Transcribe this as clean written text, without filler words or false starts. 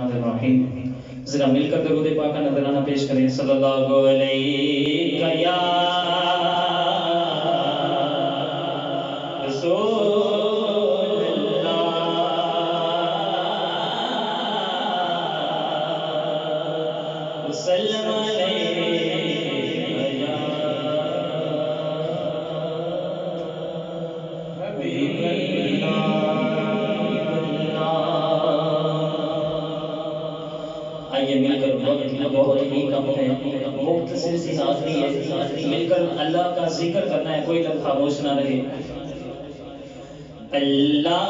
الرحمن الرحیم. ذرا مل کر درود پاک کا نذرانہ پیش کریں. صلی اللہ علیہ یا رسول اللہ وسلم بہت ہی کم ہے، مختصر سی حاضری ہے، مل کر اللہ کا ذکر کرنا ہے، کوئی لمحہ خاموش نہ رہے. اللہ